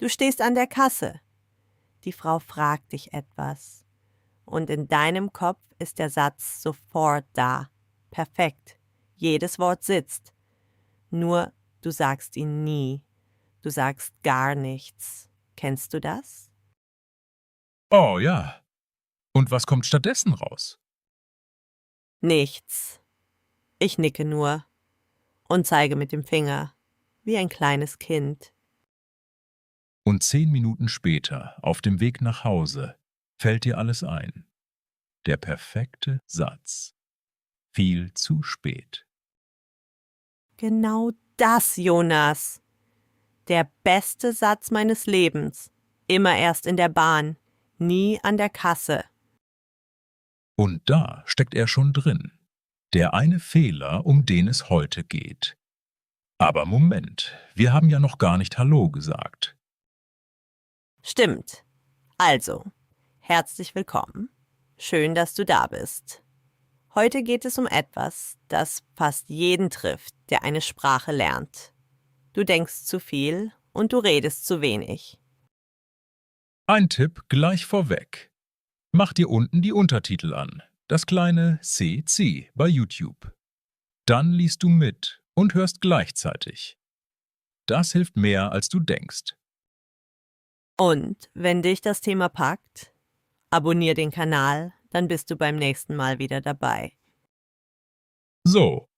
Du stehst an der Kasse. Die Frau fragt dich etwas. Und in deinem Kopf ist der Satz sofort da. Perfekt. Jedes Wort sitzt. Nur du sagst ihn nie. Du sagst gar nichts. Kennst du das? Oh ja. Und was kommt stattdessen raus? Nichts. Ich nicke nur und zeige mit dem Finger, wie ein kleines Kind. Und 10 Minuten später, auf dem Weg nach Hause, fällt dir alles ein. Der perfekte Satz. Viel zu spät. Genau das, Jonas. Der beste Satz meines Lebens. Immer erst in der Bahn, nie an der Kasse. Und da steckt er schon drin. Der eine Fehler, um den es heute geht. Aber Moment, wir haben ja noch gar nicht Hallo gesagt. Stimmt. Also, herzlich willkommen. Schön, dass du da bist. Heute geht es um etwas, das fast jeden trifft, der eine Sprache lernt. Du denkst zu viel und du redest zu wenig. Ein Tipp gleich vorweg. Mach dir unten die Untertitel an, das kleine CC bei YouTube. Dann liest du mit und hörst gleichzeitig. Das hilft mehr, als du denkst. Und wenn dich das Thema packt, abonnier den Kanal, dann bist du beim nächsten Mal wieder dabei. So,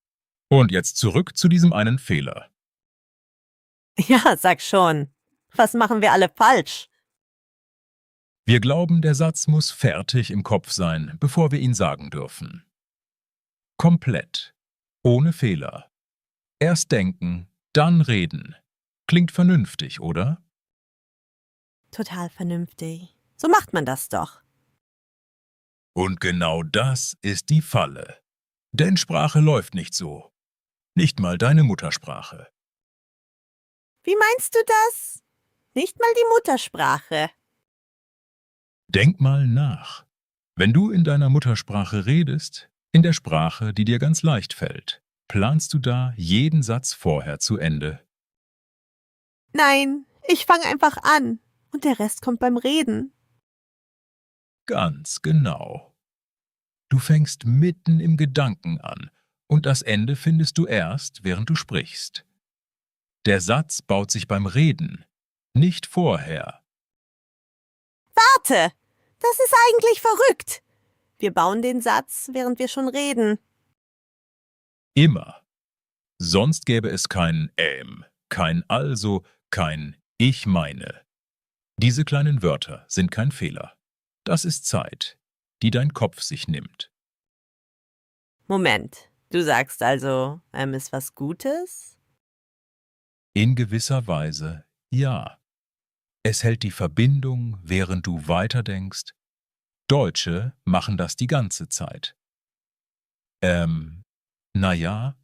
und jetzt zurück zu diesem einen Fehler. Ja, sag schon. Was machen wir alle falsch? Wir glauben, der Satz muss fertig im Kopf sein, bevor wir ihn sagen dürfen. Komplett. Ohne Fehler. Erst denken, dann reden. Klingt vernünftig, oder? Total vernünftig. So macht man das doch. Und genau das ist die Falle. Denn Sprache läuft nicht so. Nicht mal deine Muttersprache. Wie meinst du das? Nicht mal die Muttersprache. Denk mal nach. Wenn du in deiner Muttersprache redest, in der Sprache, die dir ganz leicht fällt, planst du da jeden Satz vorher zu Ende. Nein, ich fange einfach an. Und der Rest kommt beim Reden. Ganz genau. Du fängst mitten im Gedanken an und das Ende findest du erst, während du sprichst. Der Satz baut sich beim Reden, nicht vorher. Warte, das ist eigentlich verrückt. Wir bauen den Satz, während wir schon reden. Immer. Sonst gäbe es kein kein also, kein ich meine. Diese kleinen Wörter sind kein Fehler. Das ist Zeit, die dein Kopf sich nimmt. Moment, du sagst also, ist was Gutes? In gewisser Weise ja. Es hält die Verbindung, während du weiterdenkst. Deutsche machen das die ganze Zeit. Naja,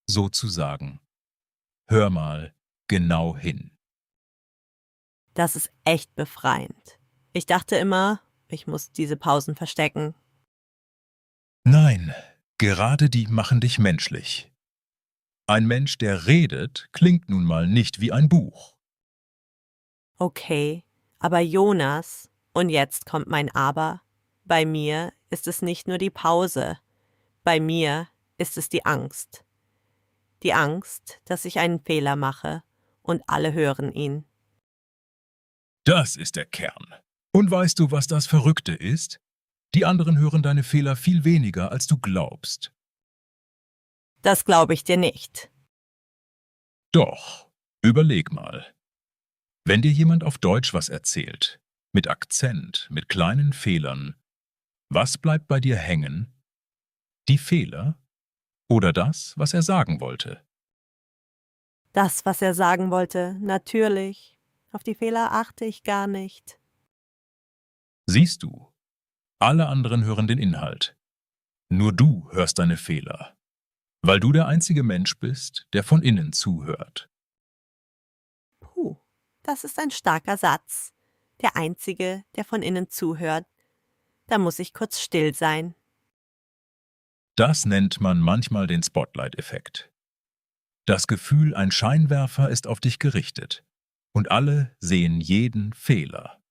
sozusagen. Hör mal genau hin. Das ist echt befreiend. Ich dachte immer, ich muss diese Pausen verstecken. Nein, gerade die machen dich menschlich. Ein Mensch, der redet, klingt nun mal nicht wie ein Buch. Okay, aber Jonas, und jetzt kommt mein Aber, bei mir ist es nicht nur die Pause, bei mir ist es die Angst. Die Angst, dass ich einen Fehler mache und alle hören ihn. Das ist der Kern. Und weißt du, was das Verrückte ist? Die anderen hören deine Fehler viel weniger, als du glaubst. Das glaube ich dir nicht. Doch, überleg mal. Wenn dir jemand auf Deutsch was erzählt, mit Akzent, mit kleinen Fehlern, was bleibt bei dir hängen? Die Fehler oder das, was er sagen wollte? Das, was er sagen wollte, natürlich. Auf die Fehler achte ich gar nicht. Siehst du, alle anderen hören den Inhalt. Nur du hörst deine Fehler, weil du der einzige Mensch bist, der von innen zuhört. Puh, das ist ein starker Satz. Der Einzige, der von innen zuhört. Da muss ich kurz still sein. Das nennt man manchmal den Spotlight-Effekt. Das Gefühl, ein Scheinwerfer ist auf dich gerichtet. und alle sehen jeden Fehler.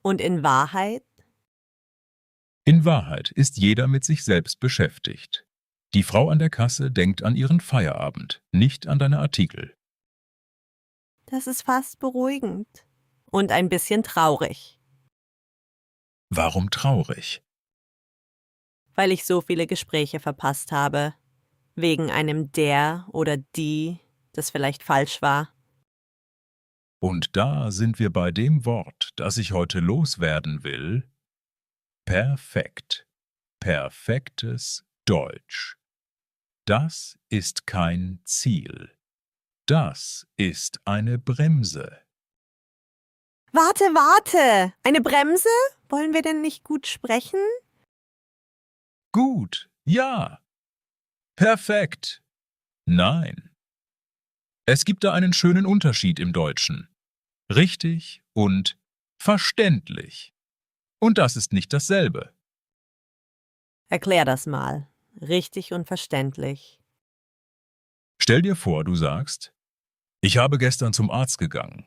Und in Wahrheit? In Wahrheit ist jeder mit sich selbst beschäftigt. Die Frau an der Kasse denkt an ihren Feierabend, nicht an deine Artikel. Das ist fast beruhigend. Und ein bisschen traurig, Warum traurig? weil ich so viele Gespräche verpasst habe. Wegen einem der oder die, das vielleicht falsch war. Und da sind wir bei dem Wort, das ich heute loswerden will. Perfekt. Perfektes Deutsch. Das ist kein Ziel. Das ist eine Bremse. Warte, warte! Eine Bremse? Wollen wir denn nicht gut sprechen? Gut, ja. Perfekt. Nein. Es gibt da einen schönen Unterschied im Deutschen. Richtig und verständlich. Und das ist nicht dasselbe. Erklär das mal. Richtig und verständlich. Stell dir vor, du sagst, ich habe gestern zum Arzt gegangen.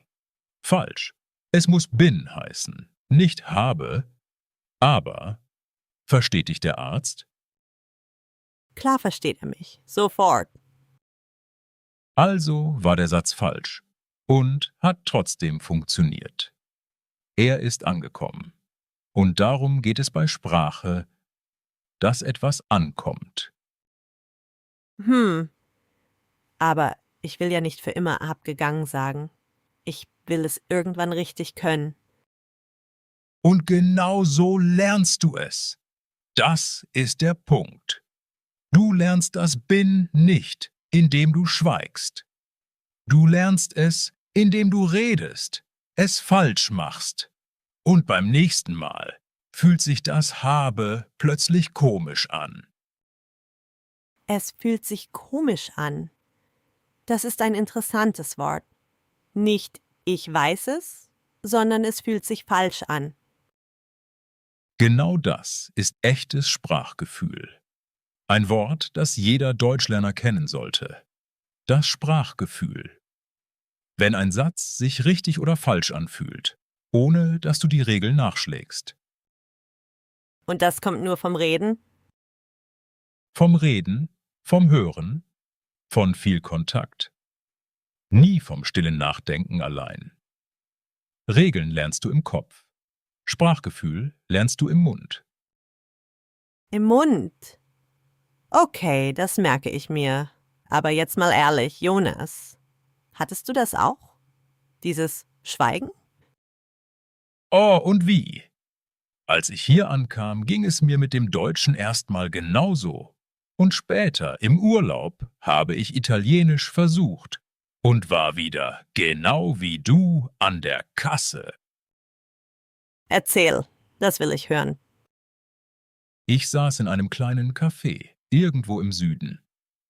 Falsch. Es muss bin heißen, nicht habe, aber. Versteht dich der Arzt? Klar versteht er mich. Sofort. Also war der Satz falsch und hat trotzdem funktioniert. Er ist angekommen. Und darum geht es bei Sprache, dass etwas ankommt. Aber ich will ja nicht für immer abgegangen sagen. Ich will es irgendwann richtig können. Und genau so lernst du es. Das ist der Punkt. Du lernst das Bin nicht, indem du schweigst. Du lernst es, indem du redest, es falsch machst. Und beim nächsten Mal fühlt sich das Habe plötzlich komisch an. Es fühlt sich komisch an. Das ist ein interessantes Wort. Nicht ich weiß es, sondern es fühlt sich falsch an. Genau das ist echtes Sprachgefühl. Ein Wort, das jeder Deutschlerner kennen sollte. Das Sprachgefühl. Wenn ein Satz sich richtig oder falsch anfühlt, ohne dass du die Regel nachschlägst. Und das kommt nur vom Reden? Vom Reden, vom Hören, von viel Kontakt. Nie vom stillen Nachdenken allein. Regeln lernst du im Kopf. Sprachgefühl lernst du im Mund. Im Mund. Okay, das merke ich mir. Aber jetzt mal ehrlich, Jonas, hattest du das auch? Dieses Schweigen? Oh, und wie? Als ich hier ankam, ging es mir mit dem Deutschen erstmal genauso. Und später, im Urlaub, habe ich Italienisch versucht und war wieder, genau wie du, an der Kasse. Erzähl, das will ich hören. Ich saß in einem kleinen Café, irgendwo im Süden.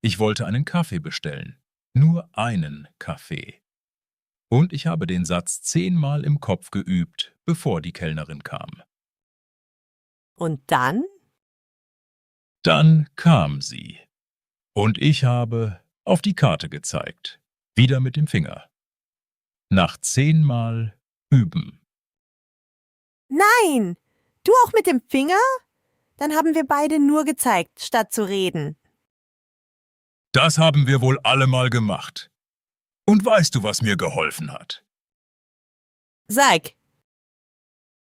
Ich wollte einen Kaffee bestellen. Nur einen Kaffee. Und ich habe den Satz 10-mal im Kopf geübt, bevor die Kellnerin kam. Und dann? Dann kam sie. Und ich habe auf die Karte gezeigt. Wieder mit dem Finger. Nach 10-mal üben. Nein! Du auch mit dem Finger? Dann haben wir beide nur gezeigt, statt zu reden. Das haben wir wohl alle mal gemacht. Und weißt du, was mir geholfen hat? Sag,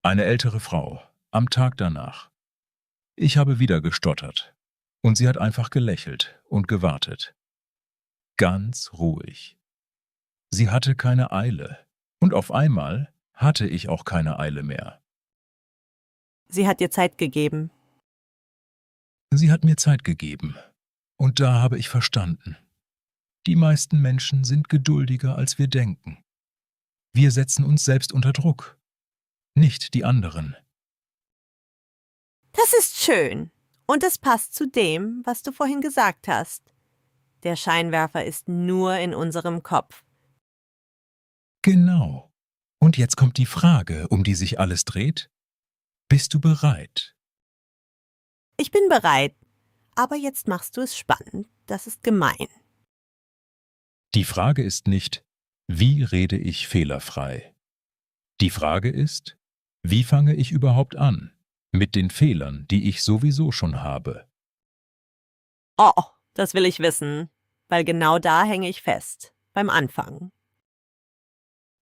Eine ältere Frau, am Tag danach. Ich habe wieder gestottert. Und sie hat einfach gelächelt und gewartet. Ganz ruhig. Sie hatte keine Eile. Und auf einmal hatte ich auch keine Eile mehr. sie hat dir Zeit gegeben. Sie hat mir Zeit gegeben. Und da habe ich verstanden. Die meisten Menschen sind geduldiger, als wir denken. Wir setzen uns selbst unter Druck, nicht die anderen. Das ist schön. Und es passt zu dem, was du vorhin gesagt hast. Der Scheinwerfer ist nur in unserem Kopf. Genau. Und jetzt kommt die Frage, um die sich alles dreht. Bist du bereit? Ich bin bereit. Aber jetzt machst du es spannend. Das ist gemein. Die Frage ist nicht, Wie rede ich fehlerfrei? Die Frage ist, wie fange ich überhaupt an mit den Fehlern, die ich sowieso schon habe? Oh, das will ich wissen, weil genau da hänge ich fest, beim Anfang.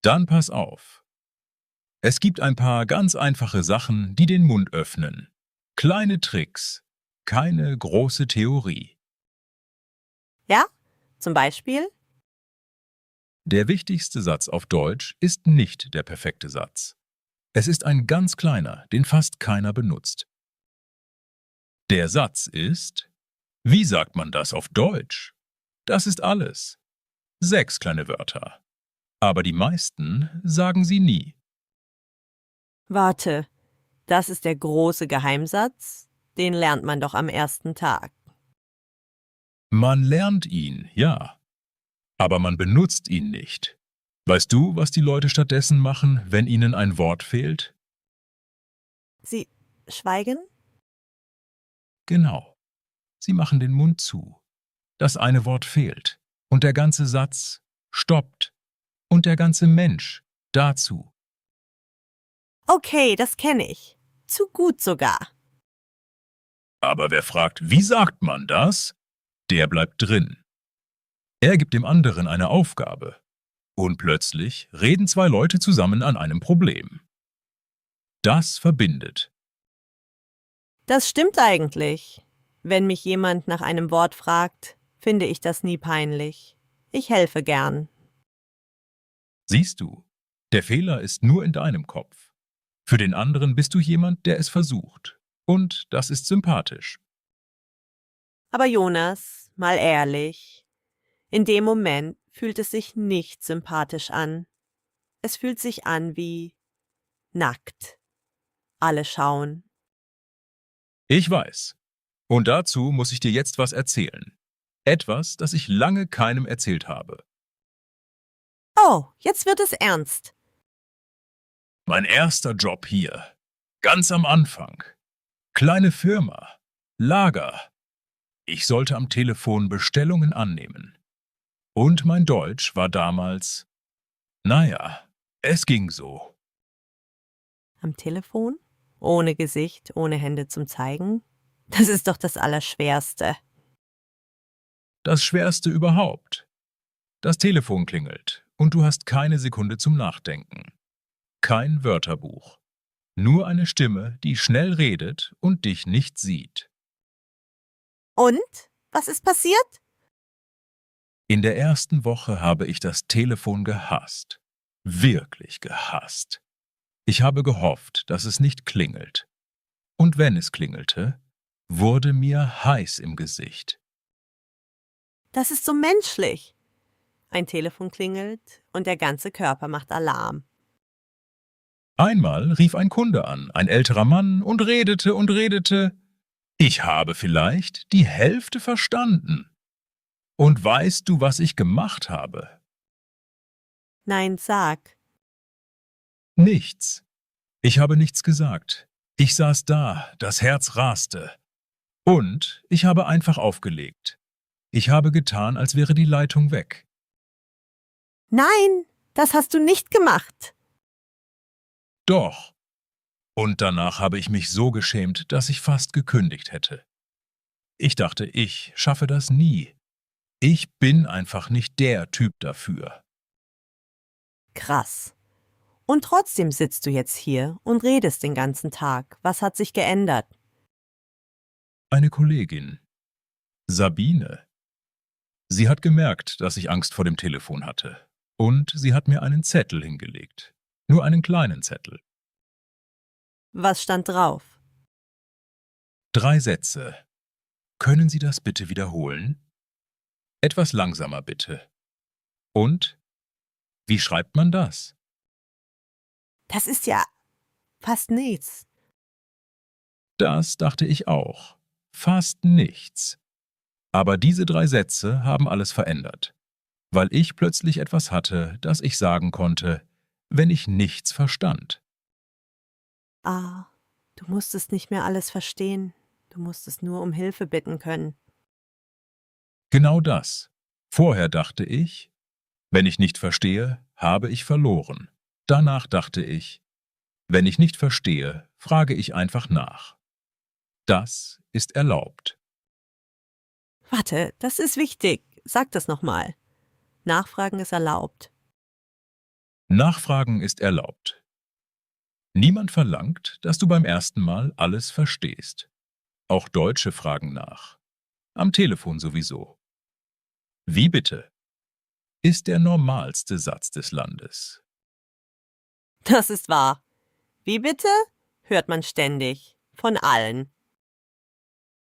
Dann pass auf. Es gibt ein paar ganz einfache Sachen, die den Mund öffnen. Kleine Tricks, keine große Theorie. Ja? Zum Beispiel? Der wichtigste Satz auf Deutsch ist nicht der perfekte Satz. Es ist ein ganz kleiner, den fast keiner benutzt. Der Satz ist: Wie sagt man das auf Deutsch? Das ist alles. 6 kleine Wörter. Aber die meisten sagen sie nie. Warte, das ist der große Geheimsatz? Den lernt man doch am ersten Tag. Man lernt ihn, ja, aber man benutzt ihn nicht. Weißt du, was die Leute stattdessen machen, wenn ihnen ein Wort fehlt? Sie schweigen? Genau. Sie machen den Mund zu. Das eine Wort fehlt. Und der ganze Satz stoppt. Und der ganze Mensch dazu. Okay, das kenne ich. Zu gut sogar. Aber wer fragt, wie sagt man das? Der bleibt drin. Er gibt dem anderen eine Aufgabe. Und plötzlich reden 2 Leute zusammen an einem Problem. Das verbindet. Das stimmt eigentlich. Wenn mich jemand nach einem Wort fragt, finde ich das nie peinlich. Ich helfe gern. Siehst du, der Fehler ist nur in deinem Kopf. Für den anderen bist du jemand, der es versucht. Und das ist sympathisch. Aber Jonas, mal ehrlich, in dem Moment fühlt es sich nicht sympathisch an. Es fühlt sich an wie nackt. Alle schauen. Ich weiß. Und dazu muss ich dir jetzt was erzählen. Etwas, das ich lange keinem erzählt habe. Oh, jetzt wird es ernst. Mein erster Job hier. Ganz am Anfang. Kleine Firma. Lager. Ich sollte am Telefon Bestellungen annehmen. Und mein Deutsch war damals, naja, es ging so. Am Telefon? Ohne Gesicht, ohne Hände zum Zeigen? Das ist doch das Allerschwerste. Das Schwerste überhaupt. Das Telefon klingelt und du hast keine Sekunde zum Nachdenken. Kein Wörterbuch. Nur eine Stimme, die schnell redet und dich nicht sieht. Und? Was ist passiert? In der ersten Woche habe ich das Telefon gehasst. Wirklich gehasst. Ich habe gehofft, dass es nicht klingelt. Und wenn es klingelte, wurde mir heiß im Gesicht. Das ist so menschlich. Ein Telefon klingelt und der ganze Körper macht Alarm. Einmal rief ein Kunde an, ein älterer Mann, und redete und redete. Ich habe vielleicht die Hälfte verstanden. Und weißt du, was ich gemacht habe? Nein, sag. Nichts. Ich habe nichts gesagt. Ich saß da, das Herz raste. Und ich habe einfach aufgelegt. Ich habe getan, als wäre die Leitung weg. Nein, das hast du nicht gemacht. Doch. Und danach habe ich mich so geschämt, dass ich fast gekündigt hätte. Ich dachte, ich schaffe das nie. Ich bin einfach nicht der Typ dafür. Krass. Und trotzdem sitzt du jetzt hier und redest den ganzen Tag. Was hat sich geändert? Eine Kollegin, Sabine. Sie hat gemerkt, dass ich Angst vor dem Telefon hatte. Und sie hat mir einen Zettel hingelegt. Nur einen kleinen Zettel. Was stand drauf? 3 Sätze. Können Sie das bitte wiederholen? Etwas langsamer bitte. Und? Wie schreibt man das? Das ist ja fast nichts. Das dachte ich auch. Fast nichts. Aber diese 3 Sätze haben alles verändert. Weil ich plötzlich etwas hatte, das ich sagen konnte, wenn ich nichts verstand. Ah, du musstest nicht mehr alles verstehen. Du musstest nur um Hilfe bitten können. Genau das. Vorher dachte ich, Wenn ich nicht verstehe, habe ich verloren. Danach dachte ich, wenn ich nicht verstehe, frage ich einfach nach. Das ist erlaubt. Warte, das ist wichtig. Sag das nochmal. Nachfragen ist erlaubt. Nachfragen ist erlaubt. Niemand verlangt, dass du beim ersten Mal alles verstehst. Auch Deutsche fragen nach. Am Telefon sowieso. Wie bitte? Ist der normalste Satz des Landes. Das ist wahr. Wie bitte? Hört man ständig. Von allen.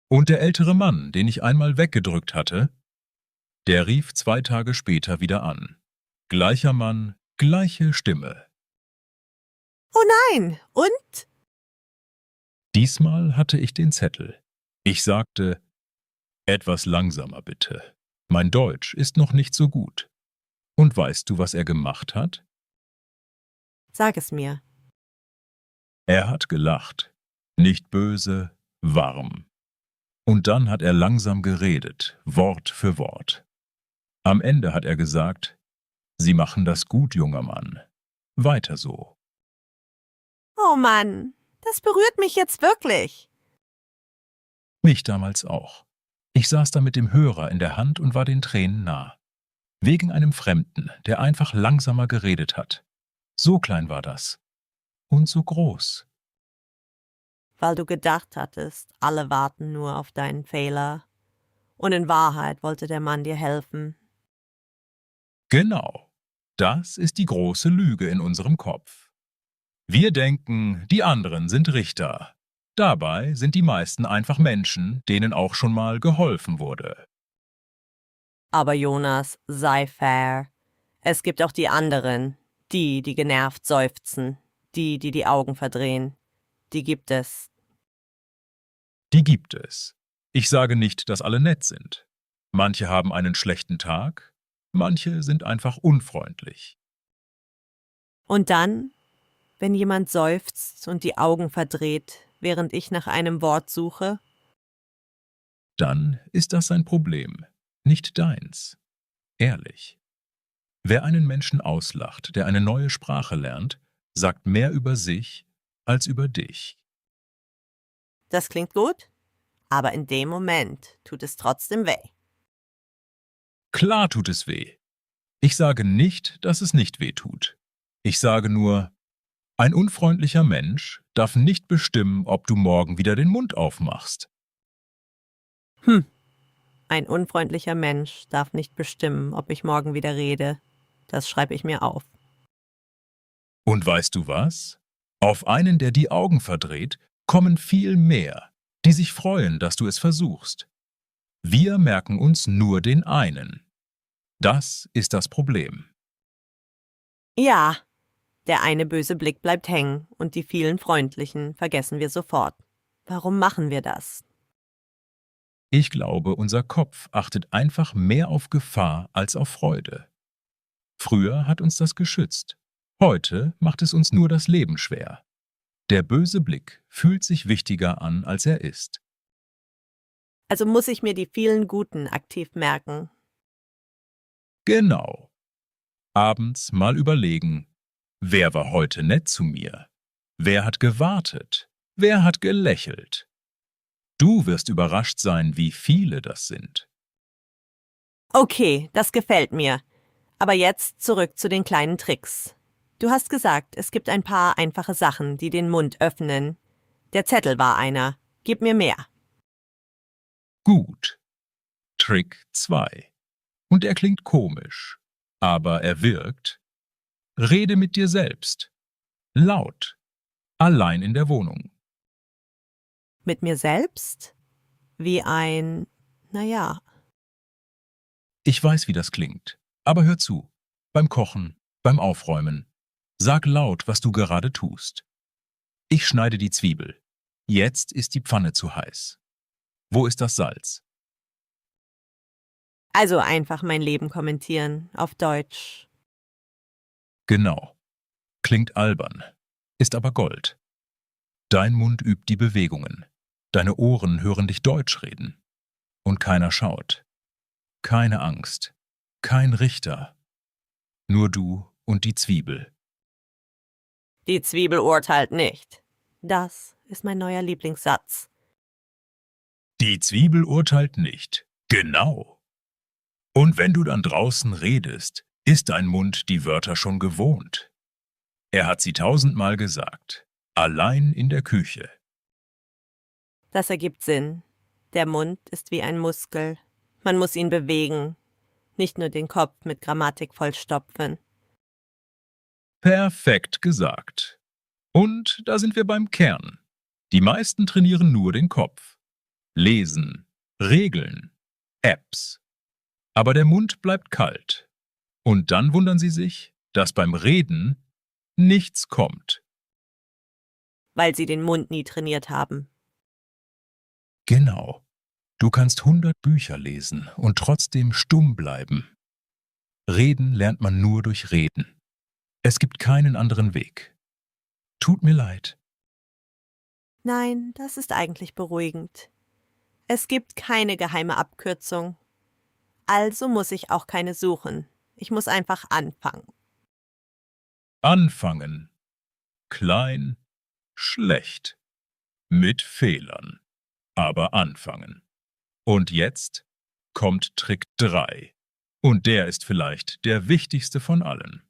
Und der ältere Mann, den ich einmal weggedrückt hatte, der rief 2 Tage später wieder an. Gleicher Mann, gleiche Stimme. Oh nein! Und? Diesmal hatte ich den Zettel. Ich sagte, etwas langsamer bitte. Mein Deutsch ist noch nicht so gut. Und weißt du, was er gemacht hat? Sag es mir. Er hat gelacht. Nicht böse, warm. Und dann hat er langsam geredet, Wort für Wort. Am Ende hat er gesagt, Sie machen das gut, junger Mann. Weiter so. Oh Mann, das berührt mich jetzt wirklich. Mich damals auch. Ich saß da mit dem Hörer in der Hand und war den Tränen nah. Wegen einem Fremden, der einfach langsamer geredet hat. So klein war das. Und so groß. Weil du gedacht hattest, alle warten nur auf deinen Fehler. Und in Wahrheit wollte der Mann dir helfen. Genau. Das ist die große Lüge in unserem Kopf. Wir denken, die anderen sind Richter. Dabei sind die meisten einfach Menschen, denen auch schon mal geholfen wurde. Aber Jonas, sei fair. Es gibt auch die anderen, die genervt seufzen, die Augen verdrehen. Die gibt es. Die gibt es. Ich sage nicht, dass alle nett sind. Manche haben einen schlechten Tag, manche sind einfach unfreundlich. Und dann, wenn jemand seufzt und die Augen verdreht, während ich nach einem Wort suche? Dann ist das sein Problem, nicht deins. Ehrlich. Wer einen Menschen auslacht, der eine neue Sprache lernt, sagt mehr über sich als über dich. Das klingt gut, aber in dem Moment tut es trotzdem weh. Klar tut es weh. Ich sage nicht, dass es nicht weh tut. Ich sage nur, ein unfreundlicher Mensch darf nicht bestimmen, ob du morgen wieder den Mund aufmachst. Ein unfreundlicher Mensch darf nicht bestimmen, ob ich morgen wieder rede. Das schreibe ich mir auf. Und weißt du was? Auf einen, der die Augen verdreht, kommen viel mehr, die sich freuen, dass du es versuchst. Wir merken uns nur den einen. Das ist das Problem. Ja, der eine böse Blick bleibt hängen und die vielen freundlichen vergessen wir sofort. Warum machen wir das? Ich glaube, unser Kopf achtet einfach mehr auf Gefahr als auf Freude. Früher hat uns das geschützt. Heute macht es uns nur das Leben schwer. Der böse Blick fühlt sich wichtiger an, als er ist. Also muss ich mir die vielen Guten aktiv merken. Genau. Abends mal überlegen, wer war heute nett zu mir? Wer hat gewartet? Wer hat gelächelt? Du wirst überrascht sein, wie viele das sind. Okay, das gefällt mir. Aber jetzt zurück zu den kleinen Tricks. Du hast gesagt, es gibt ein paar einfache Sachen, die den Mund öffnen. Der Zettel war einer. Gib mir mehr. Gut. Trick 2. Und er klingt komisch, aber er wirkt. Rede mit dir selbst. Laut. Allein in der Wohnung. Mit mir selbst? Wie ein, naja, Ich weiß, wie das klingt. Aber hör zu. Beim Kochen, beim Aufräumen. Sag laut, was du gerade tust. Ich schneide die Zwiebel. Jetzt ist die Pfanne zu heiß. Wo ist das Salz? also einfach mein Leben kommentieren, auf Deutsch. Genau. Klingt albern, ist aber Gold. Dein Mund übt die Bewegungen. Deine Ohren hören dich Deutsch reden. Und keiner schaut. Keine Angst. Kein Richter. Nur du und die Zwiebel. Die Zwiebel urteilt nicht. Das ist mein neuer Lieblingssatz. Die Zwiebel urteilt nicht. Genau. Und wenn du dann draußen redest, ist dein Mund die Wörter schon gewohnt. Er hat sie 1000-mal gesagt. Allein in der Küche. Das ergibt Sinn. Der Mund ist wie ein Muskel. Man muss ihn bewegen, nicht nur den Kopf mit Grammatik vollstopfen. Perfekt gesagt. Und da sind wir beim Kern. Die meisten trainieren nur den Kopf. Lesen, Regeln, Apps. Aber der Mund bleibt kalt. Und dann wundern sie sich, dass beim Reden nichts kommt. Weil sie den Mund nie trainiert haben. Genau. Du kannst 100 Bücher lesen und trotzdem stumm bleiben. Reden lernt man nur durch Reden. Es gibt keinen anderen Weg. Tut mir leid. Nein, das ist eigentlich beruhigend. Es gibt keine geheime Abkürzung. Also muss ich auch keine suchen. Ich muss einfach anfangen. Anfangen. Klein, schlecht. Mit Fehlern. Aber anfangen. Und jetzt kommt Trick 3. Und der ist vielleicht der wichtigste von allen.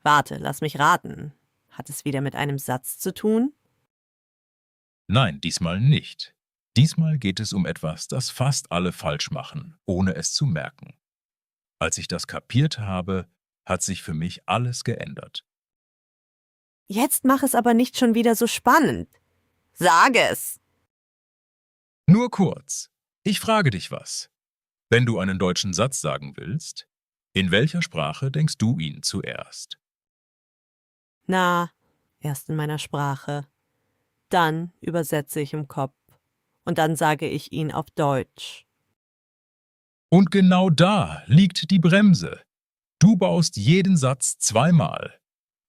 Warte, lass mich raten. Hat es wieder mit einem Satz zu tun? Nein, diesmal nicht. Diesmal geht es um etwas, das fast alle falsch machen, ohne es zu merken. Als ich das kapiert habe, hat sich für mich alles geändert. Jetzt mach es aber nicht schon wieder so spannend. Sag es! Nur kurz. Ich frage dich was. Wenn du einen deutschen Satz sagen willst, in welcher Sprache denkst du ihn zuerst? Na, erst in meiner Sprache. Dann übersetze ich im Kopf. Und dann sage ich ihn auf Deutsch. Und genau da liegt die Bremse. Du baust jeden Satz zweimal.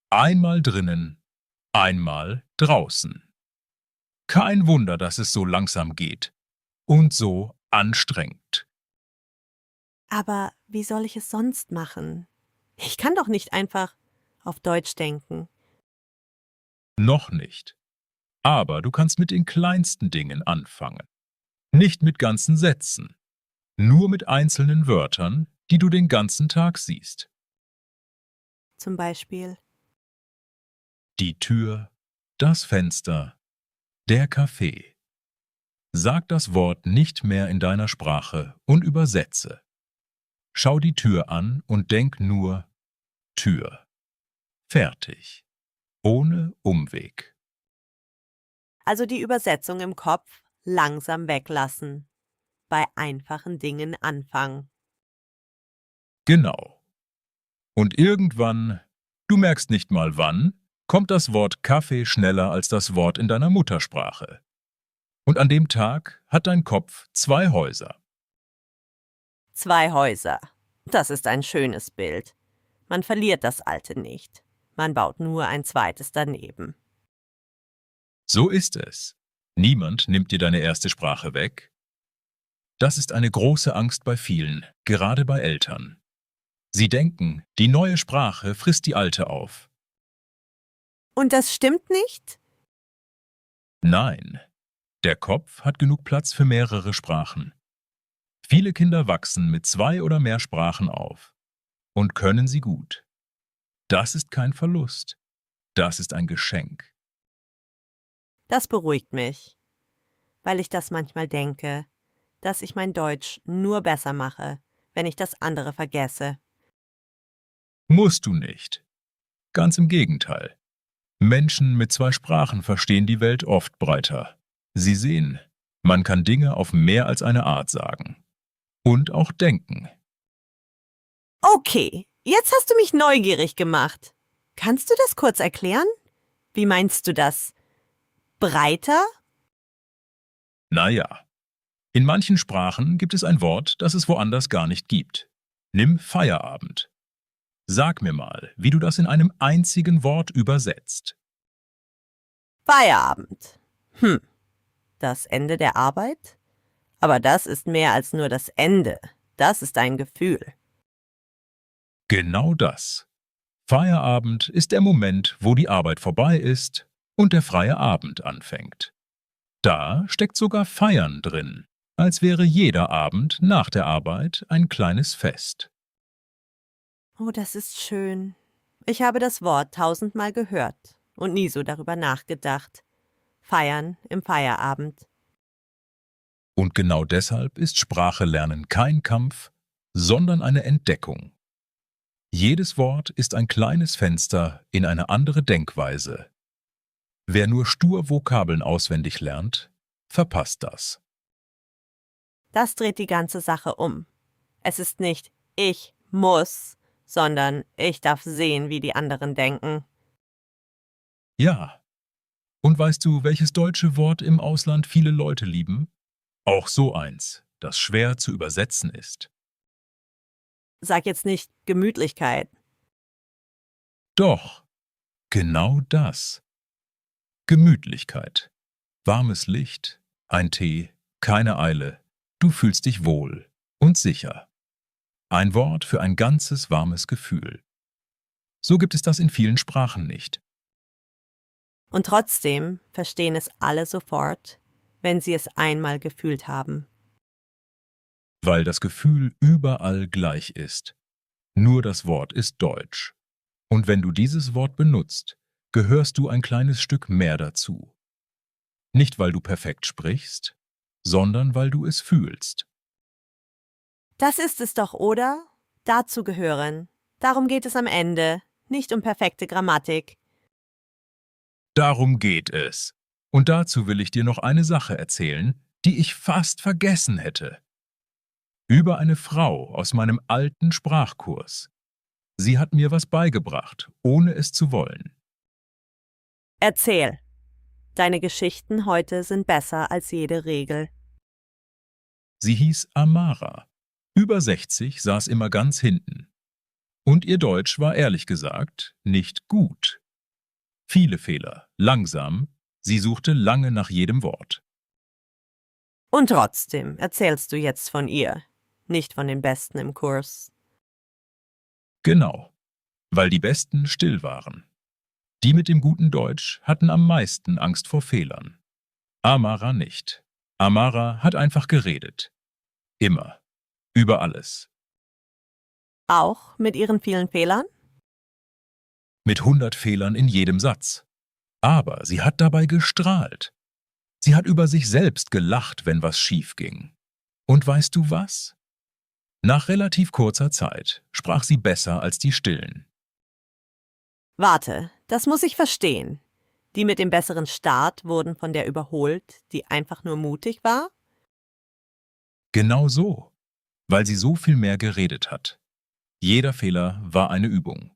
Einmal drinnen, einmal draußen. Kein Wunder, dass es so langsam geht und so anstrengend. Aber wie soll ich es sonst machen? Ich kann doch nicht einfach auf Deutsch denken. Noch nicht. Aber du kannst mit den kleinsten Dingen anfangen. Nicht mit ganzen Sätzen. Nur mit einzelnen Wörtern, die du den ganzen Tag siehst. Zum Beispiel, Die Tür, das Fenster, der Kaffee. Sag das Wort nicht mehr in deiner Sprache und übersetze. Schau die Tür an und denk nur Tür. Fertig. Ohne Umweg. also die Übersetzung im Kopf langsam weglassen. Bei einfachen Dingen anfangen. Genau. Und irgendwann, du merkst nicht mal wann, kommt das Wort Kaffee schneller als das Wort in deiner Muttersprache. Und an dem Tag hat dein Kopf 2 Häuser. 2 Häuser. Das ist ein schönes Bild. Man verliert das alte nicht. Man baut nur ein zweites daneben. So ist es. Niemand nimmt dir deine erste Sprache weg. Das ist eine große Angst bei vielen, gerade bei Eltern. Sie denken, die neue Sprache frisst die alte auf. Und das stimmt nicht? Nein, der Kopf hat genug Platz für mehrere Sprachen. Viele Kinder wachsen mit 2 oder mehr Sprachen auf und können sie gut. Das ist kein Verlust. Das ist ein Geschenk. Das beruhigt mich, weil ich das manchmal denke, dass ich mein Deutsch nur besser mache, wenn ich das andere vergesse. Musst du nicht. Ganz im Gegenteil. Menschen mit 2 Sprachen verstehen die Welt oft breiter. Sie sehen, man kann Dinge auf mehr als eine Art sagen. Und auch denken. Okay, jetzt hast du mich neugierig gemacht. Kannst du das kurz erklären? Wie meinst du das? Breiter? Naja, in manchen Sprachen gibt es ein Wort, das es woanders gar nicht gibt. Nimm Feierabend. Sag mir mal, wie du das in einem einzigen Wort übersetzt. Feierabend. Das Ende der Arbeit? Aber das ist mehr als nur das Ende. Das ist ein Gefühl. Genau das. Feierabend ist der Moment, wo die Arbeit vorbei ist und der freie Abend anfängt. Da steckt sogar Feiern drin, als wäre jeder Abend nach der Arbeit ein kleines Fest. Oh, das ist schön. Ich habe das Wort tausendmal gehört und nie so darüber nachgedacht. Feiern im Feierabend. Und genau deshalb ist Sprache lernen kein Kampf, sondern eine Entdeckung. Jedes Wort ist ein kleines Fenster in eine andere Denkweise. Wer nur stur Vokabeln auswendig lernt, verpasst das. Das dreht die ganze Sache um. Es ist nicht ich muss, sondern ich darf sehen, wie die anderen denken. Ja. Und weißt du, welches deutsche Wort im Ausland viele Leute lieben? Auch so eins, das schwer zu übersetzen ist. Sag jetzt nicht Gemütlichkeit. Doch, genau das. Gemütlichkeit. Warmes Licht, ein Tee, keine Eile. Du fühlst dich wohl und sicher. Ein Wort für ein ganzes warmes Gefühl. So gibt es das in vielen Sprachen nicht. Und trotzdem verstehen es alle sofort, wenn sie es einmal gefühlt haben. Weil das Gefühl überall gleich ist. Nur das Wort ist deutsch. Und wenn du dieses Wort benutzt, gehörst du ein kleines Stück mehr dazu. Nicht, weil du perfekt sprichst, sondern weil du es fühlst. Das ist es doch, oder? Dazu gehören. Darum geht es am Ende, nicht um perfekte Grammatik. Darum geht es. Und dazu will ich dir noch eine Sache erzählen, die ich fast vergessen hätte. Über eine Frau aus meinem alten Sprachkurs. Sie hat mir was beigebracht, ohne es zu wollen. Erzähl. Deine Geschichten heute sind besser als jede Regel. Sie hieß Amara. Über 60, saß immer ganz hinten. Und ihr Deutsch war ehrlich gesagt nicht gut. Viele Fehler, langsam, sie suchte lange nach jedem Wort. Und trotzdem erzählst du jetzt von ihr, nicht von den Besten im Kurs. Genau, weil die Besten still waren. Die mit dem guten Deutsch hatten am meisten Angst vor Fehlern. Amara nicht. Amara hat einfach geredet. Immer. Über alles. Auch mit ihren vielen Fehlern? Mit 100 Fehlern in jedem Satz. Aber sie hat dabei gestrahlt. Sie hat über sich selbst gelacht, wenn was schief ging. Und weißt du was? Nach relativ kurzer Zeit sprach sie besser als die Stillen. Warte, das muss ich verstehen. Die mit dem besseren Start wurden von der überholt, die einfach nur mutig war? Genau so, weil sie so viel mehr geredet hat. Jeder Fehler war eine Übung.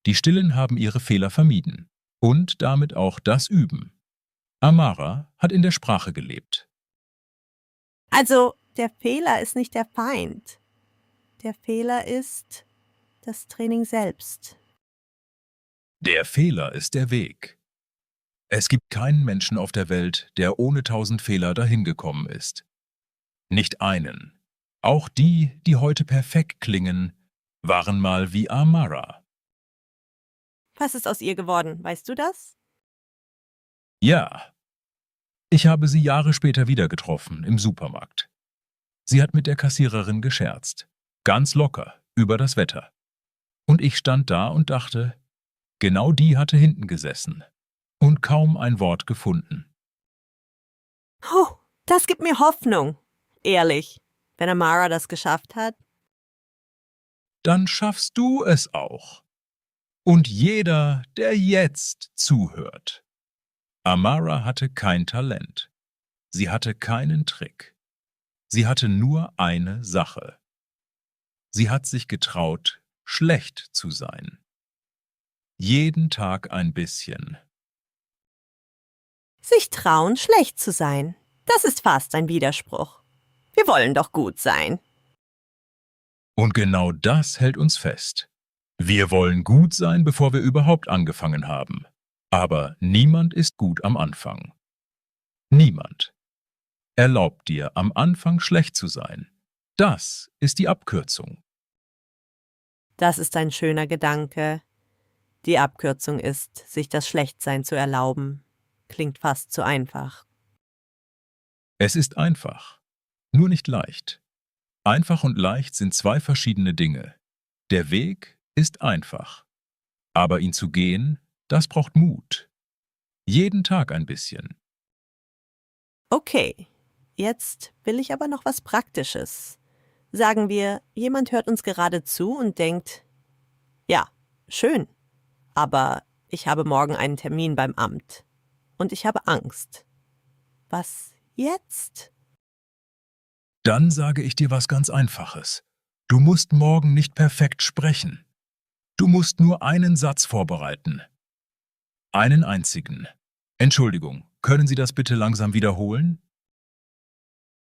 Die Stillen haben ihre Fehler vermieden und damit auch das Üben. Amara hat in der Sprache gelebt. Also, der Fehler ist nicht der Feind. Der Fehler ist das Training selbst. Der Fehler ist der Weg. Es gibt keinen Menschen auf der Welt, der ohne 1000 Fehler dahin gekommen ist. Nicht einen. Auch die, die heute perfekt klingen, waren mal wie Amara. Was ist aus ihr geworden, weißt du das? Ja, ich habe sie Jahre später wieder getroffen im Supermarkt. Sie hat mit der Kassiererin gescherzt, ganz locker, über das Wetter. Und ich stand da und dachte, genau die hatte hinten gesessen und kaum ein Wort gefunden. Oh, das gibt mir Hoffnung. Ehrlich, wenn Amara das geschafft hat. Dann schaffst du es auch. Und jeder, der jetzt zuhört. Amara hatte kein Talent. Sie hatte keinen Trick. Sie hatte nur eine Sache. Sie hat sich getraut, schlecht zu sein. Jeden Tag ein bisschen. Sich trauen, schlecht zu sein. Das ist fast ein Widerspruch. Wir wollen doch gut sein. Und genau das hält uns fest. Wir wollen gut sein, bevor wir überhaupt angefangen haben. Aber niemand ist gut am Anfang. Niemand. Erlaub dir, am Anfang schlecht zu sein. Das ist die Abkürzung. Das ist ein schöner Gedanke. Die Abkürzung ist, sich das Schlechtsein zu erlauben. Klingt fast zu einfach. Es ist einfach, nur nicht leicht. Einfach und leicht sind zwei verschiedene Dinge. Der Weg ist einfach, aber ihn zu gehen, das braucht Mut. Jeden Tag ein bisschen. Okay, jetzt will ich aber noch was Praktisches. Sagen wir, jemand hört uns gerade zu und denkt, ja, schön, aber ich habe morgen einen Termin beim Amt und ich habe Angst. Was jetzt? Dann sage ich dir was ganz Einfaches. Du musst morgen nicht perfekt sprechen. Du musst nur einen Satz vorbereiten. Einen einzigen. Entschuldigung, können Sie das bitte langsam wiederholen?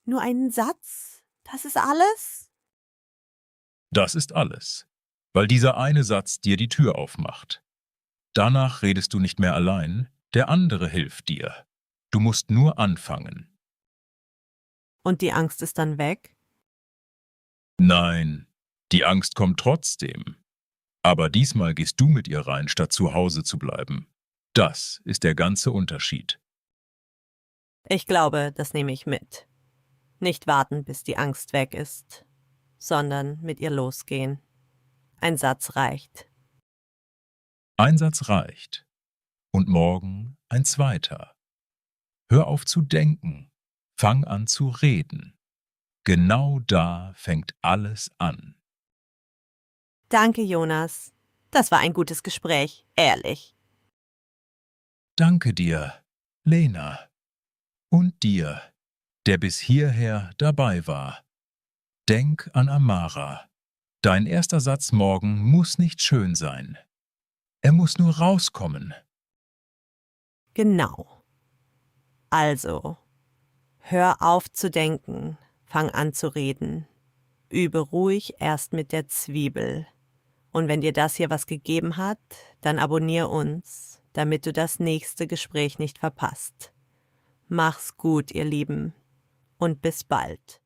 Nur einen Satz? Das ist alles? Das ist alles. Weil dieser eine Satz dir die Tür aufmacht. Danach redest du nicht mehr allein, der andere hilft dir. Du musst nur anfangen. Und die Angst ist dann weg? Nein, die Angst kommt trotzdem. Aber diesmal gehst du mit ihr rein, statt zu Hause zu bleiben. Das ist der ganze Unterschied. Ich glaube, das nehme ich mit. Nicht warten, bis die Angst weg ist, sondern mit ihr losgehen. Ein Satz reicht. Ein Satz reicht. Und morgen ein zweiter. Hör auf zu denken. Fang an zu reden. Genau da fängt alles an. Danke, Jonas. Das war ein gutes Gespräch, ehrlich. Danke dir, Lena. Und dir, der bis hierher dabei war. Denk an Amara. Dein erster Satz morgen muss nicht schön sein. Er muss nur rauskommen. Genau. Also, hör auf zu denken, fang an zu reden. Übe ruhig erst mit der Zwiebel. Und wenn dir das hier was gegeben hat, dann abonnier uns, damit du das nächste Gespräch nicht verpasst. Mach's gut, ihr Lieben, und bis bald.